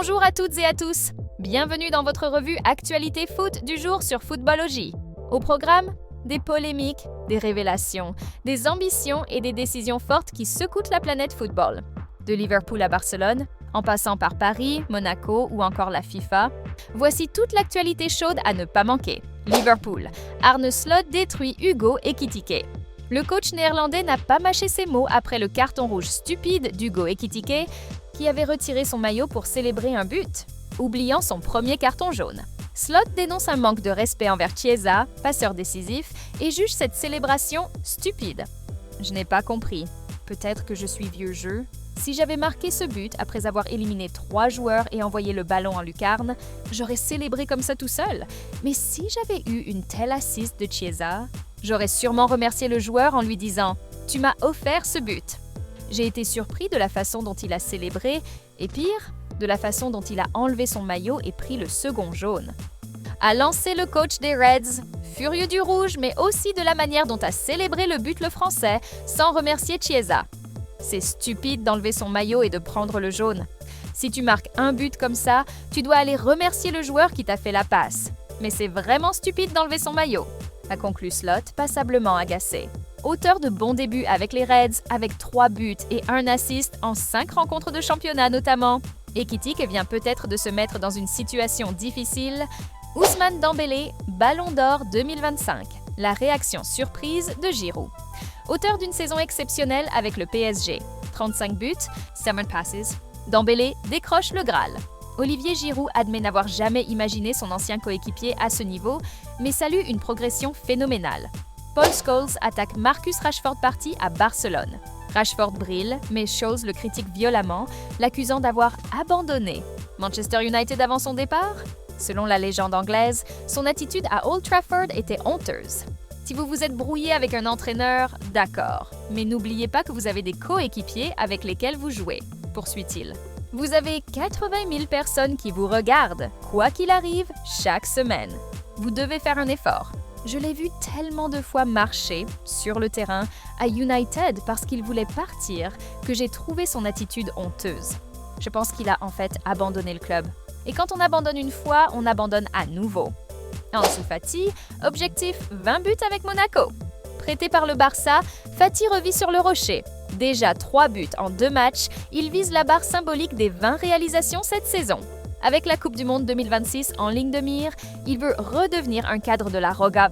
Bonjour à toutes et à tous. Bienvenue dans votre revue Actualité Foot du jour sur Footballogy. Au programme, des polémiques, des révélations, des ambitions et des décisions fortes qui secouent la planète football. De Liverpool à Barcelone, en passant par Paris, Monaco ou encore la FIFA, voici toute l'actualité chaude à ne pas manquer. Liverpool, Arne Slot détruit Hugo Ekitike. Le coach néerlandais n'a pas mâché ses mots après le carton rouge stupide d'Hugo Ekitike, qui avait retiré son maillot pour célébrer un but, oubliant son premier carton jaune. Slot dénonce un manque de respect envers Chiesa, passeur décisif, et juge cette célébration stupide. Je n'ai pas compris. Peut-être que je suis vieux jeu. Si j'avais marqué ce but après avoir éliminé 3 joueurs et envoyé le ballon en lucarne, j'aurais célébré comme ça tout seul. Mais si j'avais eu une telle assist de Chiesa, j'aurais sûrement remercié le joueur en lui disant « Tu m'as offert ce but ». J'ai été surpris de la façon dont il a célébré et pire, de la façon dont il a enlevé son maillot et pris le second jaune. A lancé le coach des Reds, furieux du rouge, mais aussi de la manière dont a célébré le but le Français, sans remercier Chiesa. C'est stupide d'enlever son maillot et de prendre le jaune. Si tu marques un but comme ça, tu dois aller remercier le joueur qui t'a fait la passe. Mais c'est vraiment stupide d'enlever son maillot, a conclu Slot, passablement agacé. Auteur de bons débuts avec les Reds, avec 3 buts et 1 assist en 5 rencontres de championnat notamment, Ekitike vient peut-être de se mettre dans une situation difficile. Ousmane Dembélé, Ballon d'Or 2025. La réaction surprise de Giroud. Auteur d'une saison exceptionnelle avec le PSG, 35 buts, 7 passes, Dembélé décroche le Graal. Olivier Giroud admet n'avoir jamais imaginé son ancien coéquipier à ce niveau, mais salue une progression phénoménale. Paul Scholes attaque Marcus Rashford parti à Barcelone. Rashford brille, mais Scholes le critique violemment, l'accusant d'avoir abandonné Manchester United avant son départ. Selon la légende anglaise, son attitude à Old Trafford était honteuse. Si vous vous êtes brouillé avec un entraîneur, d'accord, mais n'oubliez pas que vous avez des coéquipiers avec lesquels vous jouez, poursuit-il. Vous avez 80 000 personnes qui vous regardent, quoi qu'il arrive, chaque semaine. Vous devez faire un effort. Je l'ai vu tellement de fois marcher, sur le terrain, à United parce qu'il voulait partir, que j'ai trouvé son attitude honteuse. Je pense qu'il a en fait abandonné le club. Et quand on abandonne une fois, on abandonne à nouveau. Ansu Fati, objectif 20 buts avec Monaco. Prêté par le Barça, Fati revit sur le rocher. Déjà 3 buts en 2 matchs, il vise la barre symbolique des 20 réalisations cette saison. Avec la Coupe du Monde 2026 en ligne de mire, il veut redevenir un cadre de la Roga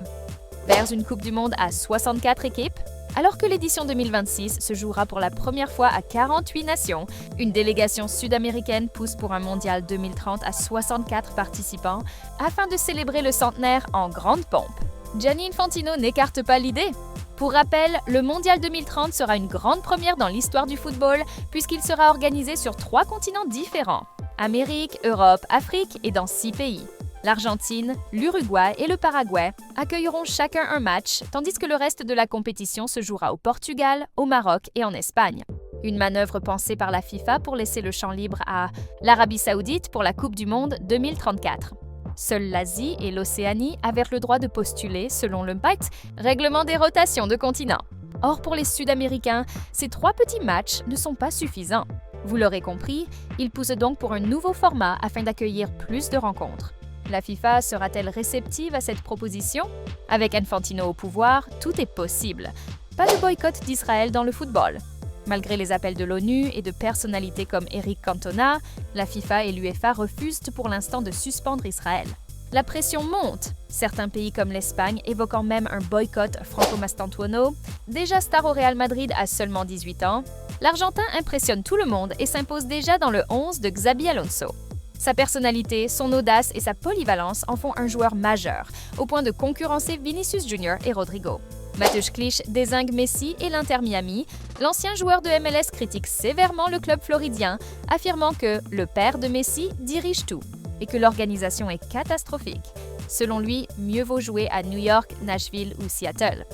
vers une Coupe du Monde à 64 équipes. Alors que l'édition 2026 se jouera pour la première fois à 48 nations, une délégation sud-américaine pousse pour un mondial 2030 à 64 participants afin de célébrer le centenaire en grande pompe. Gianni Infantino n'écarte pas l'idée. Pour rappel, le mondial 2030 sera une grande première dans l'histoire du football puisqu'il sera organisé sur 3 continents différents. Amérique, Europe, Afrique et dans 6 pays. L'Argentine, l'Uruguay et le Paraguay accueilleront chacun un match, tandis que le reste de la compétition se jouera au Portugal, au Maroc et en Espagne. Une manœuvre pensée par la FIFA pour laisser le champ libre à l'Arabie Saoudite pour la Coupe du Monde 2034. Seuls l'Asie et l'Océanie avaient le droit de postuler selon le BITE, règlement des rotations de continents. Or, pour les Sud-Américains, ces 3 petits matchs ne sont pas suffisants. Vous l'aurez compris, ils poussent donc pour un nouveau format afin d'accueillir plus de rencontres. La FIFA sera-t-elle réceptive à cette proposition? Avec Infantino au pouvoir, tout est possible. Pas de boycott d'Israël dans le football. Malgré les appels de l'ONU et de personnalités comme Eric Cantona, la FIFA et l'UEFA refusent pour l'instant de suspendre Israël. La pression monte, certains pays comme l'Espagne évoquant même un boycott franco-mastantuono. Déjà star au Real Madrid à seulement 18 ans, l'Argentin impressionne tout le monde et s'impose déjà dans le 11 de Xabi Alonso. Sa personnalité, son audace et sa polyvalence en font un joueur majeur, au point de concurrencer Vinicius Junior et Rodrigo. Mateusz Klich dézingue Messi et l'Inter Miami. L'ancien joueur de MLS critique sévèrement le club floridien, affirmant que le père de Messi dirige tout et que l'organisation est catastrophique. Selon lui, mieux vaut jouer à New York, Nashville ou Seattle.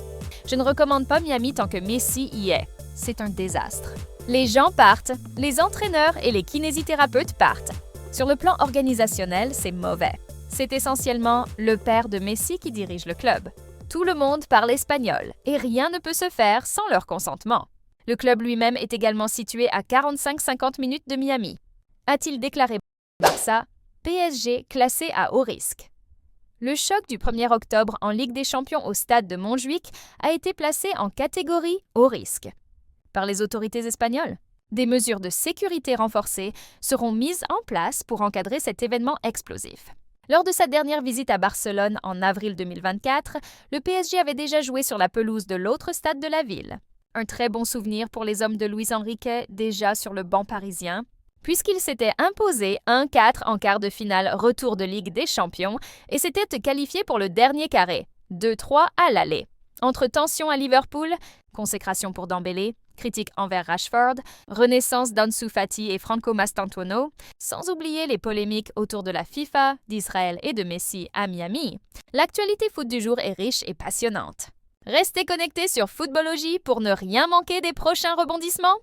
Je ne recommande pas Miami tant que Messi y est. C'est un désastre. Les gens partent, les entraîneurs et les kinésithérapeutes partent. Sur le plan organisationnel, c'est mauvais. C'est essentiellement le père de Messi qui dirige le club. Tout le monde parle espagnol et rien ne peut se faire sans leur consentement. Le club lui-même est également situé à 45-50 minutes de Miami, a-t-il déclaré. Barça, PSG classé à haut risque. Le choc du 1er octobre en Ligue des Champions au stade de Montjuïc a été placé en catégorie haut risque par les autorités espagnoles. Des mesures de sécurité renforcées seront mises en place pour encadrer cet événement explosif. Lors de sa dernière visite à Barcelone en avril 2024, le PSG avait déjà joué sur la pelouse de l'autre stade de la ville. Un très bon souvenir pour les hommes de Luis Enrique, déjà sur le banc parisien, puisqu'ils s'étaient imposés 1-4 en quart de finale retour de Ligue des Champions et s'étaient qualifiés pour le dernier carré, 2-3 à l'aller. Entre tension à Liverpool, consécration pour Dembélé, critiques envers Rashford, renaissance d'Ansu Fati et Franco Mastantuono, sans oublier les polémiques autour de la FIFA, d'Israël et de Messi à Miami, l'actualité foot du jour est riche et passionnante. Restez connectés sur Footballogie pour ne rien manquer des prochains rebondissements.